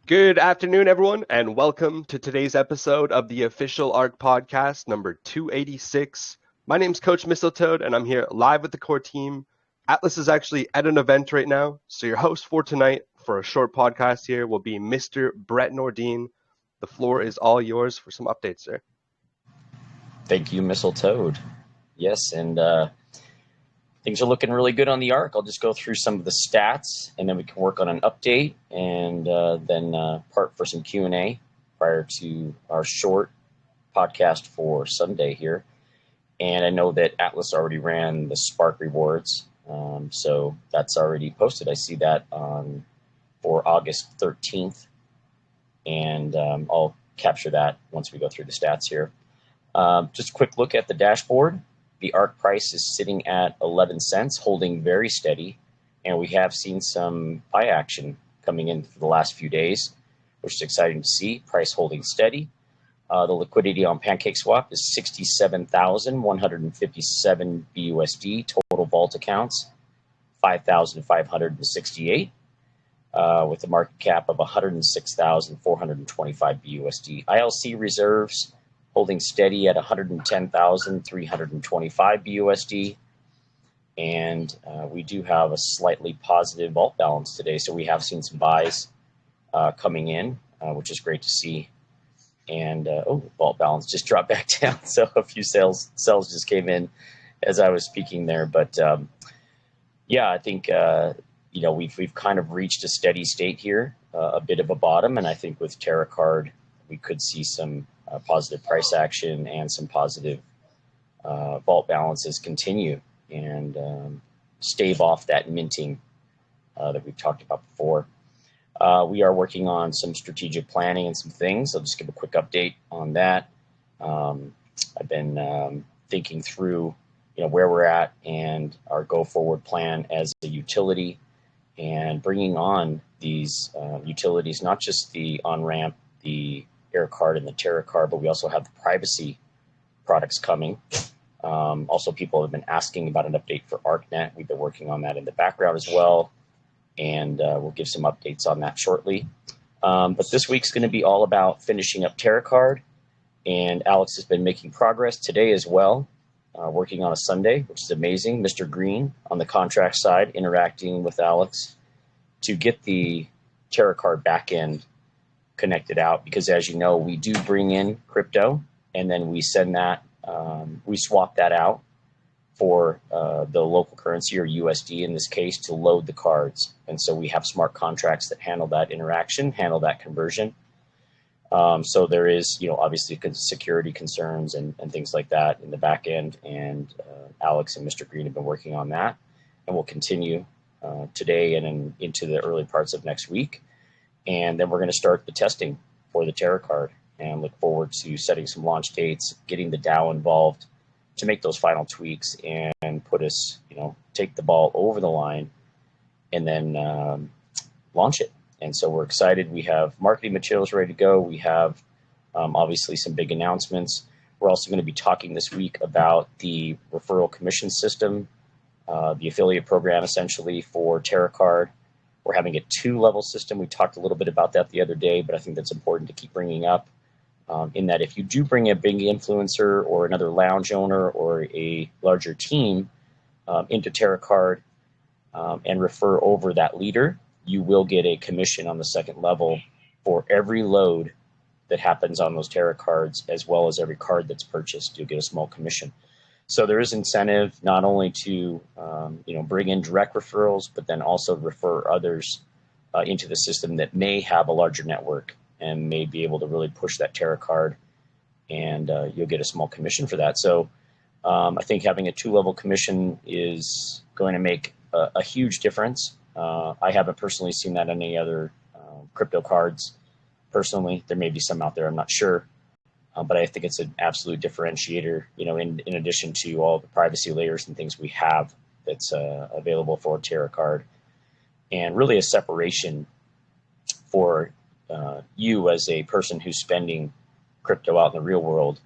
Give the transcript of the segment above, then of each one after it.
Good afternoon, everyone, and welcome to today's episode of the official ARK podcast, number 286. My name's Coach Mistletoad, and I'm here live with the core team. Atlas is actually at an event right now, so your host for tonight for a short podcast here will be Mr. Brett Nordin. The floor is all yours for some updates, sir. Thank you, Mistletoad. Yes, and things are looking really good on the ARK. I'll just go through some of the stats, and then we can work on an update, and then part for some Q&A prior to our short podcast for Sunday here. And I know that Atlas already ran the Spark rewards, so that's already posted. I see that for August 13th, and I'll capture that once we go through the stats here. Just a quick look at the dashboard. The ARK price is sitting at 11 cents, holding very steady, and we have seen some buy action coming in for the last few days, which is exciting to see. Price holding steady. The liquidity on PancakeSwap is 67,157 BUSD. Total vault accounts 5,568, with a market cap of 106,425 BUSD. ILC reserves holding steady at 110,325 BUSD. And we do have a slightly positive vault balance today. So we have seen some buys coming in, which is great to see. And vault balance just dropped back down. So a few sells just came in as I was speaking there. But yeah, I think we've kind of reached a steady state here, a bit of a bottom. And I think with TerraCard, we could see some positive price action and some positive vault balances continue and stave off that minting that we've talked about before. We are working on some strategic planning and some things. I'll just give a quick update on that. I've been thinking through where we're at and our go-forward plan as a utility, and bringing on these utilities, not just the on-ramp, the AirCard and the TerraCard, but we also have the privacy products coming. Also, people have been asking about an update for ArkNet. We've been working on that in the background as well, and we'll give some updates on that shortly. But this week's going to be all about finishing up TerraCard, and Alex has been making progress today as well, working on a Sunday, which is amazing. Mr. Green on the contract side interacting with Alex to get the TerraCard backend connected out, because as you know, we do bring in crypto and then we send that, we swap that out for the local currency, or USD in this case, to load the cards. And so we have smart contracts that handle that interaction, handle that conversion. So there is, obviously security concerns and things like that in the back end. And Alex and Mr. Green have been working on that, and we'll continue today and into the early parts of next week. And then we're going to start the testing for the TerraCard, and look forward to setting some launch dates, getting the DAO involved to make those final tweaks and put us, take the ball over the line and then launch it. And so we're excited. We have marketing materials ready to go. We have obviously some big announcements. We're also going to be talking this week about the referral commission system, the affiliate program essentially for TerraCard. We're having a 2-level system. We talked a little bit about that the other day, but I think that's important to keep bringing up, in that if you do bring a big influencer or another lounge owner or a larger team into TerraCard and refer over that leader, you will get a commission on the 2nd level for every load that happens on those TerraCards, as well as every card that's purchased. You'll get a small commission. So there is incentive not only to bring in direct referrals, but then also refer others into the system that may have a larger network and may be able to really push that TerraCard, and you'll get a small commission for that. So I think having a 2-level commission is going to make a huge difference. I haven't personally seen that on any other crypto cards. Personally, there may be some out there, I'm not sure. But I think it's an absolute differentiator, in addition to all the privacy layers and things we have that's available for TerraCard, and really a separation for you as a person who's spending crypto out in the real world,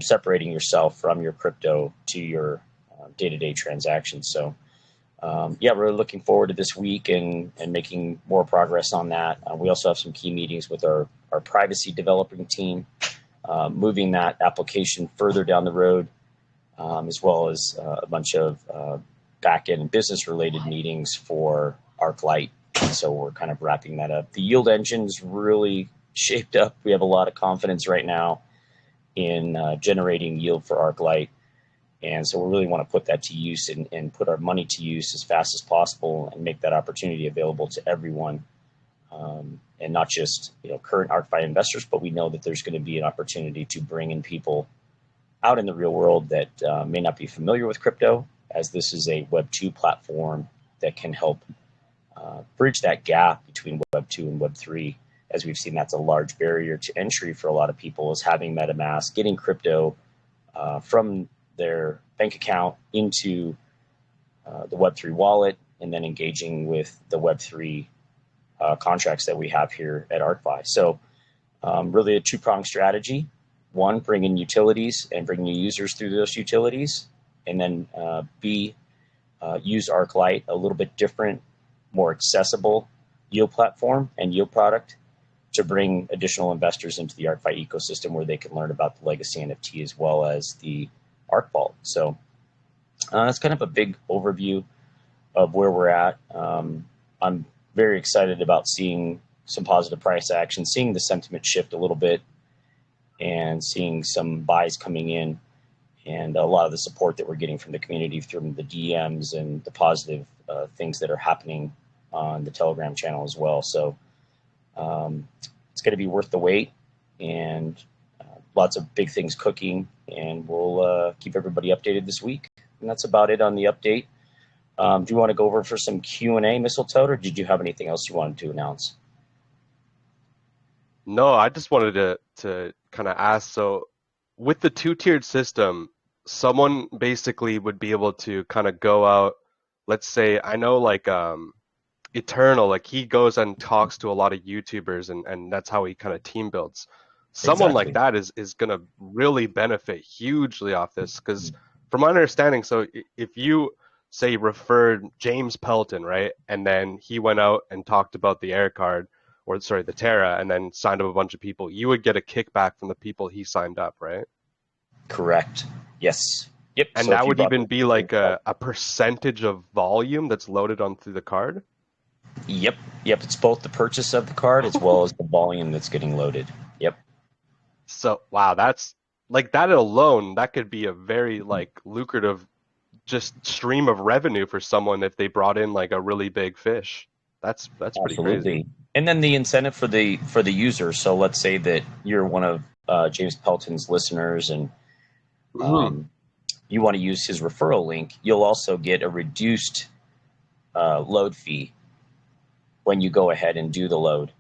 separating yourself from your crypto to your day-to-day transactions. So yeah, we're looking forward to this week and making more progress on that. We also have some key meetings with our privacy developing team, moving that application further down the road, as well as a bunch of back-end and business-related meetings for ArcLight. So we're kind of wrapping that up. The yield engine's really shaped up. We have a lot of confidence right now in generating yield for ArcLight. And so we really want to put that to use and put our money to use as fast as possible and make that opportunity available to everyone, and not just current ArkFi investors, but we know that there's going to be an opportunity to bring in people out in the real world that may not be familiar with crypto, as this is a Web 2 platform that can help bridge that gap between Web 2 and Web 3. As we've seen, that's a large barrier to entry for a lot of people, is having MetaMask, getting crypto from their bank account into the Web3 wallet, and then engaging with the Web3 contracts that we have here at ArkFi. So really a two-pronged strategy. One, bring in utilities and bring new users through those utilities. And then B, use ArcLight, a little bit different, more accessible yield platform and yield product to bring additional investors into the ArkFi ecosystem, where they can learn about the legacy NFT as well as the Ark Vault. So that's kind of a big overview of where we're at. I'm very excited about seeing some positive price action, seeing the sentiment shift a little bit, and seeing some buys coming in, and a lot of the support that we're getting from the community through the DMs and the positive things that are happening on the Telegram channel as well. So it's going to be worth the wait, and lots of big things cooking, and we'll keep everybody updated this week. And that's about it on the update. Do you want to go over for some Q&A, Mistletoe, or did you have anything else you wanted to announce? No, I just wanted to kind of ask, so with the two-tiered system, someone basically would be able to kind of go out, let's say, I know like Eternal, like he goes and talks to a lot of YouTubers, and that's how he kind of team builds. Someone Exactly. like that is going to really benefit hugely off this, because from my understanding, so if you say referred James Pelton, right, and then he went out and talked about the Air card, or sorry, the Terra, and then signed up a bunch of people, you would get a kickback from the people he signed up, right? Correct. Yes. Yep. And So that if you would brought even be like a percentage of volume that's loaded onto the card? Yep. It's both the purchase of the card as well as the volume that's getting loaded. Yep. So, wow, that's like that alone, that could be a very like lucrative just stream of revenue for someone if they brought in like a really big fish. That's pretty crazy. Absolutely. And then the incentive for the user. So let's say that you're one of James Pelton's listeners, and Hmm. you want to use his referral link. You'll also get a reduced load fee when you go ahead and do the load.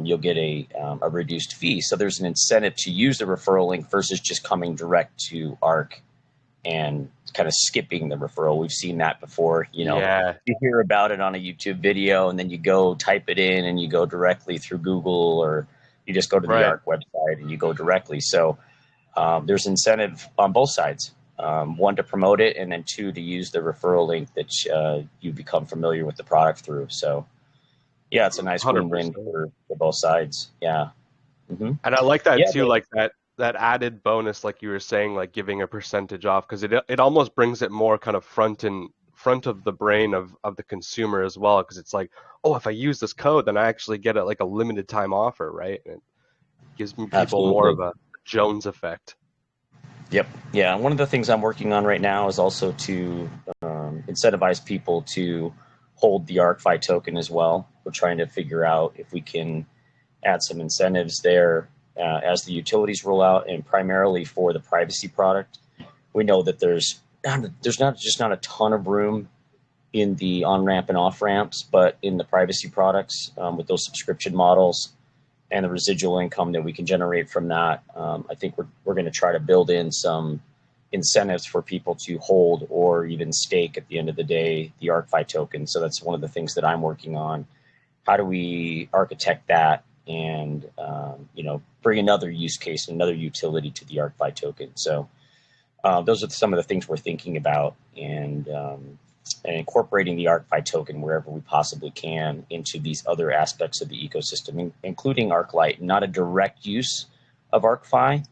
You'll get a reduced fee. So there's an incentive to use the referral link versus just coming direct to Ark and kind of skipping the referral. We've seen that before. Yeah, You hear about it on a YouTube video, and then you go type it in and you go directly through Google, or you just go to the right. Ark website and you go directly. So there's incentive on both sides. One, to promote it, and then two, to use the referral link that you become familiar with the product through. So yeah, it's a nice win-win 100%. for both sides. Yeah. And I like that Yeah, too, like that added bonus, like you were saying, like giving a percentage off, because it almost brings it more kind of front of the brain of the consumer as well, because it's like, oh, if I use this code, then I actually get like a limited time offer, right? And it gives people more of absolutely. a Jones effect. Yep. Yeah. One of the things I'm working on right now is also to incentivize people to hold the ArkFi token as well. We're trying to figure out if we can add some incentives there as the utilities roll out, and primarily for the privacy product. We know that there's not a ton of room in the on ramp and off ramps, but in the privacy products with those subscription models and the residual income that we can generate from that, I think we're going to try to build in some incentives for people to hold or even stake at the end of the day the ArkFi token. So that's one of the things that I'm working on. How do we architect that and bring another use case, another utility to the ArkFi token? So those are some of the things we're thinking about, and incorporating the ArkFi token wherever we possibly can into these other aspects of the ecosystem, including ArcLight. Not a direct use of ArkFi,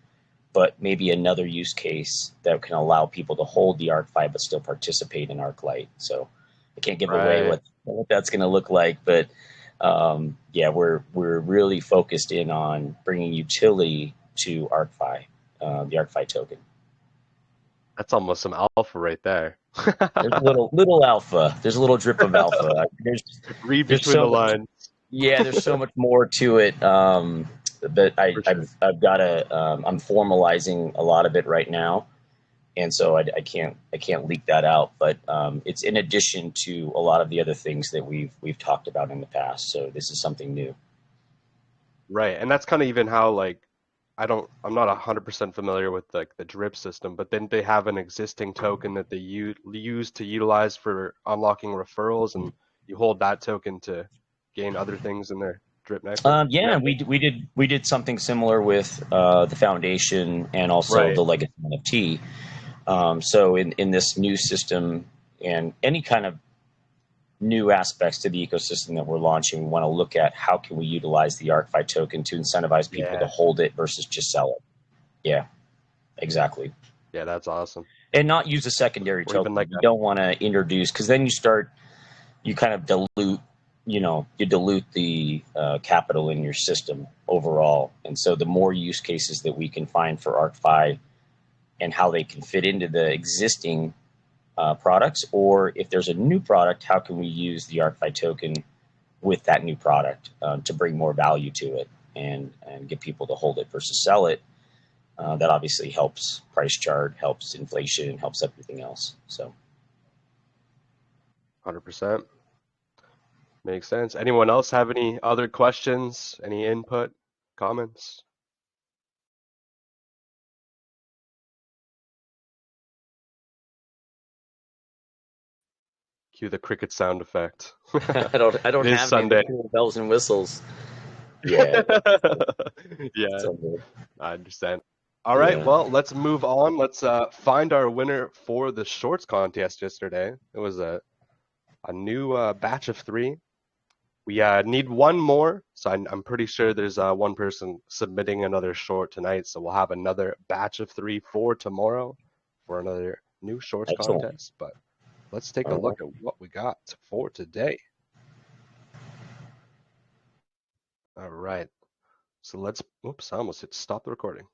but maybe another use case that can allow people to hold the ArkFi but still participate in ArcLight. So I can't give away what that's going to look like, but yeah, we're really focused in on bringing utility to ArkFi, the ArkFi token. That's almost some alpha right there. There's a little alpha. There's a little drip of alpha. Read There's between so the much. lines. Yeah, there's so much more to it. But For sure. I've got to. I'm formalizing a lot of it right now, and so I can't leak that out. But it's in addition to a lot of the other things that we've talked about in the past. So this is something new. Right, and that's kind of even how like I'm not 100% familiar with like the drip system, but then they have an existing token that they use to utilize for unlocking referrals, and you hold that token to gain other things in their drip network. Yeah, we did something similar with the foundation and also Right. the legacy NFT. So in this new system and any kind of new aspects to the ecosystem that we're launching, we want to look at how can we utilize the ArkFi token to incentivize people to Yeah. hold it versus just sell it. Yeah, exactly. Yeah, that's awesome. And not use a secondary Or even token. like You don't want to introduce, because then you kind of dilute, you dilute the capital in your system overall. And so the more use cases that we can find for ArkFi and how they can fit into the existing products, or if there's a new product, how can we use the ArkFi token with that new product to bring more value to it and get people to hold it versus sell it. That obviously helps price chart, helps inflation, helps everything else. So 100%. Makes sense. Anyone else have any other questions? Any input, comments? Cue the cricket sound effect. I don't It is have any of Sunday. the cool bells and whistles. yeah, Yeah, so, I understand. All right, yeah, well, let's move on. Let's find our winner for the shorts contest yesterday. It was a new batch of 3. We need one more, so I'm pretty sure there's one person submitting another short tonight. So we'll have another batch of 3 for tomorrow for another new shorts excellent. contest. But let's take a All right. look at what we got for today. All right. So let's, oops, I almost hit stop the recording.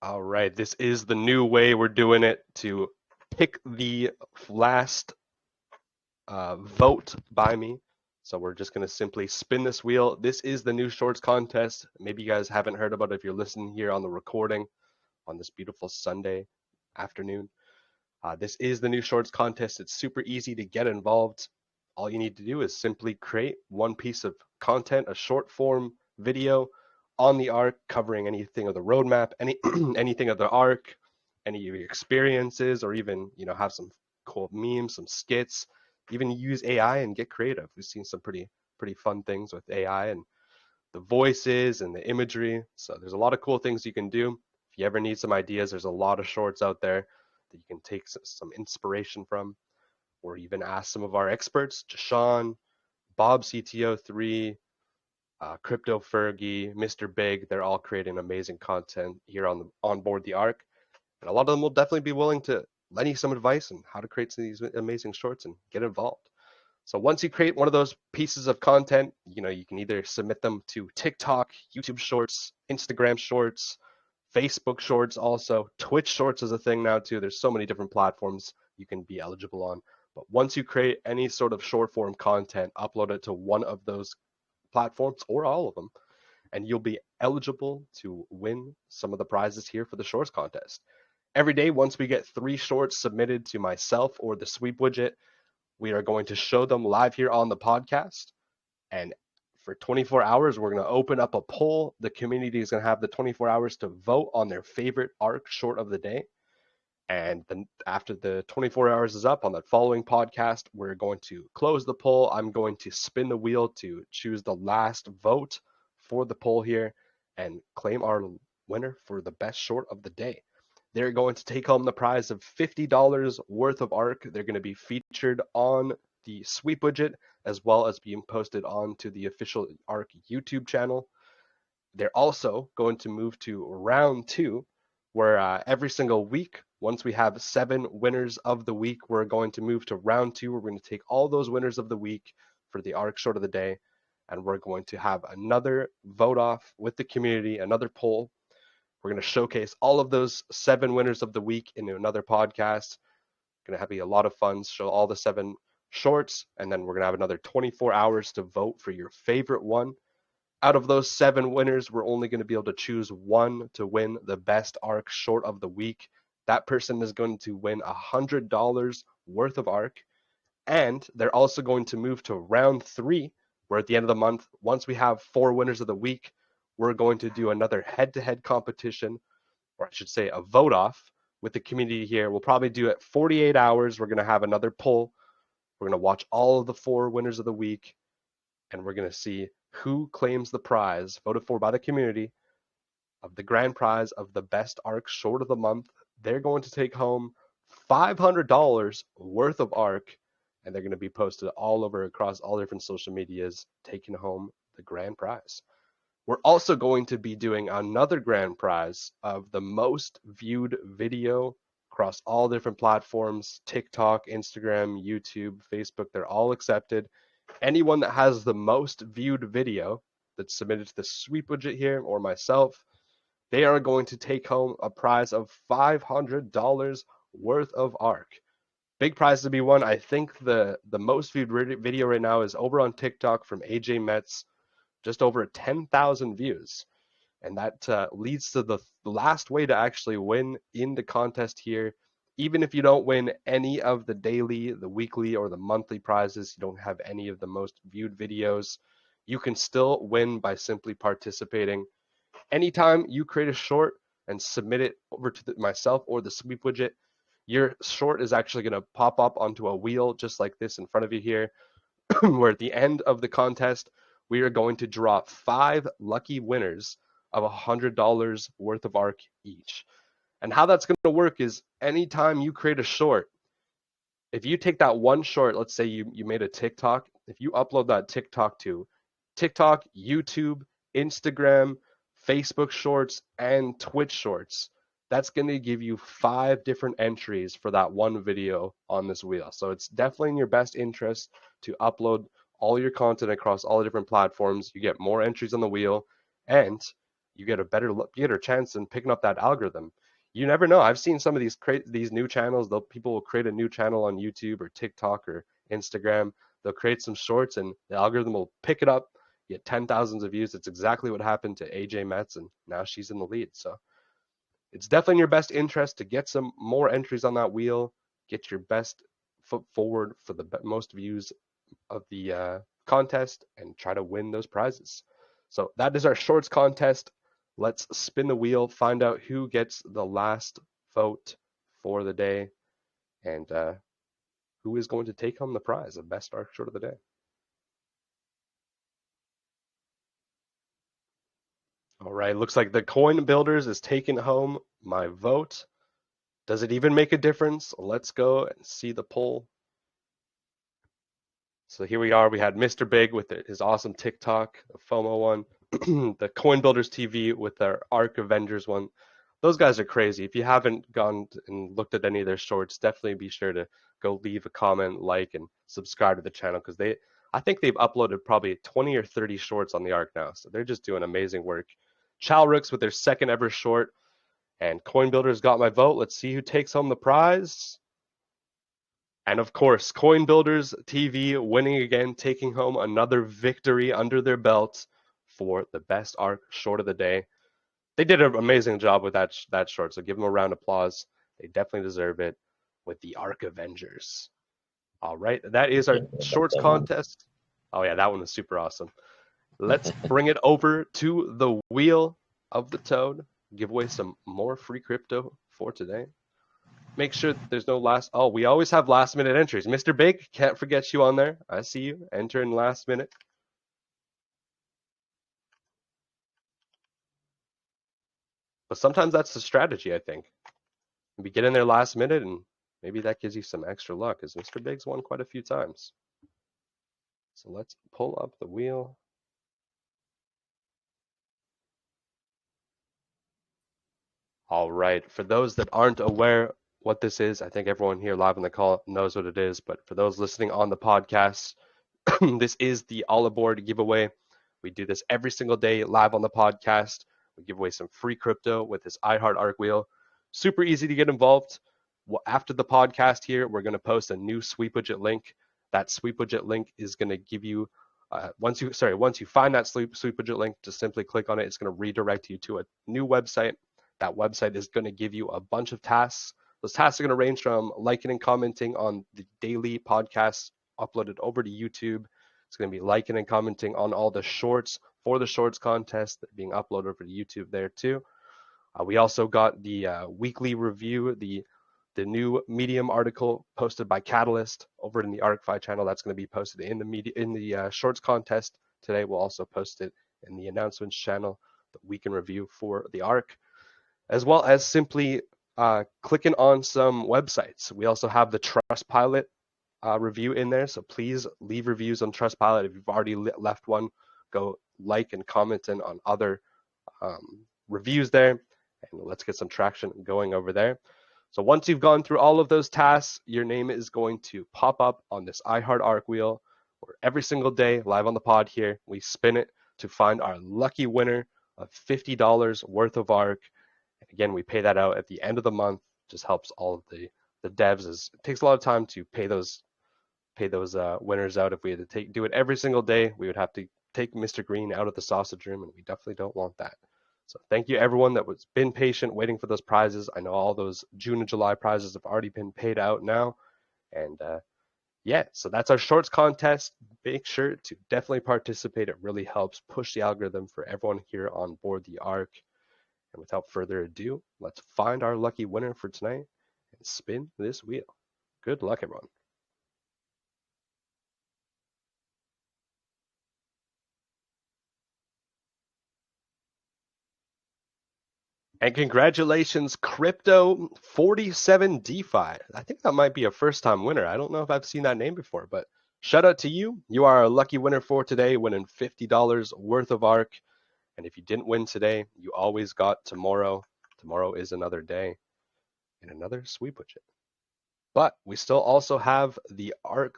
All right, this is the new way we're doing it to pick the last vote by me. So we're just going to simply spin this wheel. This is the new shorts contest. Maybe you guys haven't heard about it if you're listening here on the recording on this beautiful Sunday afternoon. This is the new shorts contest. It's super easy to get involved. All you need to do is simply create one piece of content, a short form video on the ARK covering anything of the roadmap, anything of the ARK, any of your experiences, or even have some cool memes, some skits. Even use AI and get creative. We've seen some pretty fun things with AI and the voices and the imagery. So there's a lot of cool things you can do. If you ever need some ideas, there's a lot of shorts out there that you can take some inspiration from, or even ask some of our experts, Jashawn, Bob CTO3, Crypto Fergie, Mr. Big. They're all creating amazing content here on board the Ark, and a lot of them will definitely be willing to lend you some advice on how to create these amazing shorts and get involved. So once you create one of those pieces of content, you can either submit them to TikTok, YouTube Shorts, Instagram Shorts, Facebook Shorts, also Twitch Shorts is a thing now too. There's so many different platforms you can be eligible on. But once you create any sort of short form content, upload it to one of those platforms or all of them, and you'll be eligible to win some of the prizes here for the shorts contest. Every day, once we get 3 shorts submitted to myself or the sweep widget, we are going to show them live here on the podcast. And for 24 hours, we're going to open up a poll. The community is going to have the 24 hours to vote on their favorite ARK short of the day. And then after the 24 hours is up on that following podcast, we're going to close the poll. I'm going to spin the wheel to choose the last vote for the poll here and claim our winner for the best short of the day. They're going to take home the prize of $50 worth of ARK. They're going to be featured on the sweep widget as well as being posted onto the official ARK YouTube channel. They're also going to move to round two, where every single week, once we have 7 winners of the week, we're going to move to round two. We're going to take all those winners of the week for the ARK short of the day, and we're going to have another vote off with the community, another poll. We're going to showcase all of those 7 winners of the week in another podcast. Going to have a lot of fun, show all the 7 shorts, and then we're going to have another 24 hours to vote for your favorite one. Out of those 7 winners, we're only going to be able to choose one to win the best ARK short of the week. That person is going to win $100 worth of ARK. And they're also going to move to round 3, where at the end of the month, once we have 4 winners of the week, we're going to do another head-to-head competition, or I should say a vote off with the community here. We'll probably do it 48 hours. We're going to have another poll. We're going to watch all of the 4 winners of the week, and we're going to see who claims the prize voted for by the community of the grand prize of the best ARK short of the month. They're going to take home $500 worth of ARK, and they're going to be posted all over across all different social medias, taking home the grand prize. We're also going to be doing another grand prize of the most viewed video across all different platforms: TikTok, Instagram, YouTube, Facebook. They're all accepted. Anyone that has the most viewed video that's submitted to the sweep widget here, or myself, they are going to take home a prize of $500 worth of ARK. Big prize to be won. I think the most viewed video right now is over on TikTok from AJ Metz, just over 10,000 views. And that leads to the last way to actually win in the contest here. Even if you don't win any of the daily, the weekly, or the monthly prizes, you don't have any of the most viewed videos, you can still win by simply participating. Anytime you create a short and submit it over to myself or the sweep widget, your short is actually going to pop up onto a wheel just like this in front of you here, where at the end of the contest, we are going to draw 5 lucky winners of $100 worth of ARK each. And how that's going to work is anytime you create a short, if you take that one short, let's say you made a TikTok, if you upload that TikTok to TikTok, YouTube, Instagram, Facebook Shorts, and Twitch Shorts, that's going to give you 5 different entries for that one video on this wheel. So it's definitely in your best interest to upload all your content across all the different platforms. You get more entries on the wheel, and you get a better chance in picking up that algorithm. You never know. I've seen some of these new channels. People will create a new channel on YouTube or TikTok or Instagram. They'll create some shorts, and the algorithm will pick it up, get 10,000s of views. It's exactly what happened to AJ Metz, and now she's in the lead. So it's definitely in your best interest to get some more entries on that wheel, get your best foot forward for the most views of the contest, and try to win those prizes. So that is our shorts contest. Let's spin the wheel, find out who gets the last vote for the day, and who is going to take home the prize of best ARK short of the day. All right, looks like the Coin Builders is taking home my vote. Does it even make a difference? Let's go and see the poll. So here we are. We had Mr. Big with his awesome TikTok, the FOMO one, the Coin Builders TV with their ARK Avengers one. Those guys are crazy. If you haven't gone and looked at any of their shorts, definitely be sure to go leave a comment, like, and subscribe to the channel, because I think they've uploaded probably 20 or 30 shorts on the ARK now. So they're just doing amazing work. Chalrix with their second ever short, and Coin Builders got my vote. Let's see who takes home the prize. And of course, Coin Builders TV winning again, taking home another victory under their belt for the best ARK short of the day. They did an amazing job with that short, so give them a round of applause. They definitely deserve it with the ARK Avengers. All right, that is our shorts contest. Oh yeah, that one was super awesome. Let's bring it over to the wheel of the toad. Give away some more free crypto for today. Make sure there's no last. Oh, we always have last minute entries. Mr. Big, can't forget you on there. I see you. Enter in last minute. But sometimes that's the strategy, I think. maybe get in there last minute, and maybe that gives you some extra luck, because Mr. Big's won quite a few times. So let's pull up the wheel. All right. For those that aren't aware what this is, I think everyone here live on the call knows what it is. But for those listening on the podcast, this is the All Aboard giveaway. We do this every single day live on the podcast. We give away some free crypto with this iHeart wheel. Super easy to get involved. After the podcast here, we're going to post a new sweep widget link. That sweep widget link is going to give you once you find that sweep widget link, just simply click on it. It's going to redirect you to a new website. That website is going to give you a bunch of tasks. Those tasks are going to range from liking and commenting on the daily podcasts uploaded over to YouTube. It's going to be liking and commenting on all the shorts for the shorts contest that are being uploaded over to YouTube there too. We also got the weekly review, the new Medium article posted by Catalyst over in the ArkFi channel. That's going to be posted in the shorts contest today. We'll also post it in the announcements channel, the week in review for the Ark, as well as simply clicking on some websites. We also have the Trustpilot review in there, so please leave reviews on Trustpilot. If you've already left one, go like and comment on other reviews there, and let's get some traction going over there. So once you've gone through all of those tasks, your name is going to pop up on this iHeart Ark wheel, where every single day, live on the pod here, we spin it to find our lucky winner of $50 worth of Ark. And again, we pay that out at the end of the month. Just helps all of the devs. It takes a lot of time to pay those winners out. If we had to do it every single day, we would have to take Mr. Green out of the sausage room, and we definitely don't want that. So thank you everyone that was been patient waiting for those prizes. I know all those June and July prizes have already been paid out now. And yeah, so that's our shorts contest. Make sure to definitely participate. It really helps push the algorithm for everyone here on board the Ark. And without further ado, let's find our lucky winner for tonight and spin this wheel. Good luck, everyone. And congratulations, Crypto 47 DeFi. I think that might be a first-time winner. I don't know if I've seen that name before, but shout out to you. You are our lucky winner for today, winning $50 worth of Ark. And if you didn't win today, you always got tomorrow. Tomorrow is another day and another sweep widget. But we still also have the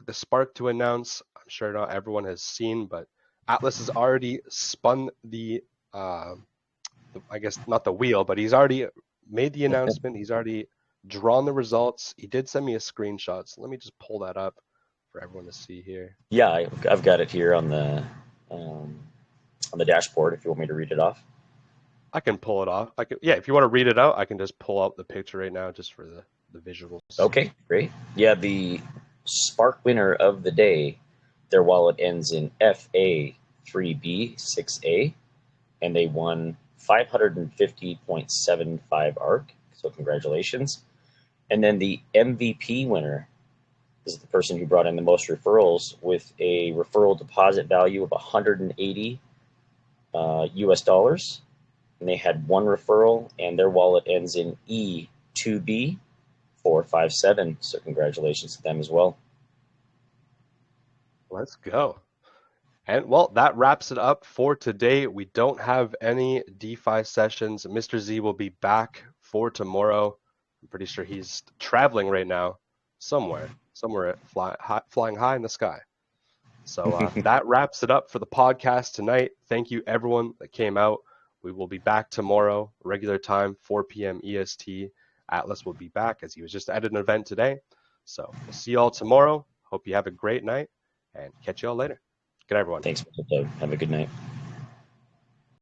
Spark to announce. I'm sure not everyone has seen, but Atlas has already spun I guess not the wheel, but he's already made the announcement. He's already drawn the results. He did send me a screenshot, so let me just pull that up for everyone to see here. Yeah, I've got it here on the dashboard. If you want me to read it off, I can pull it off. Yeah, if you want to read it out, I can just pull out the picture right now just for the visuals. Okay, great. Yeah, the Spark winner of the day, their wallet ends in FA3B6A, and they won 550.75 ARK. So congratulations. And then the MVP winner is the person who brought in the most referrals with a referral deposit value of 180 US dollars. And they had one referral, and their wallet ends in E2B457. So congratulations to them as well. Let's go. And well, that wraps it up for today. We don't have any DeFi sessions. Mr. Z will be back for tomorrow. I'm pretty sure he's traveling right now somewhere flying high in the sky. So that wraps it up for the podcast tonight. Thank you, everyone that came out. We will be back tomorrow, regular time, 4 p.m. EST. Atlas will be back as he was just at an event today. So we'll see you all tomorrow. Hope you have a great night and catch you all later. Good night, everyone. Thanks, Doug. Have a good night.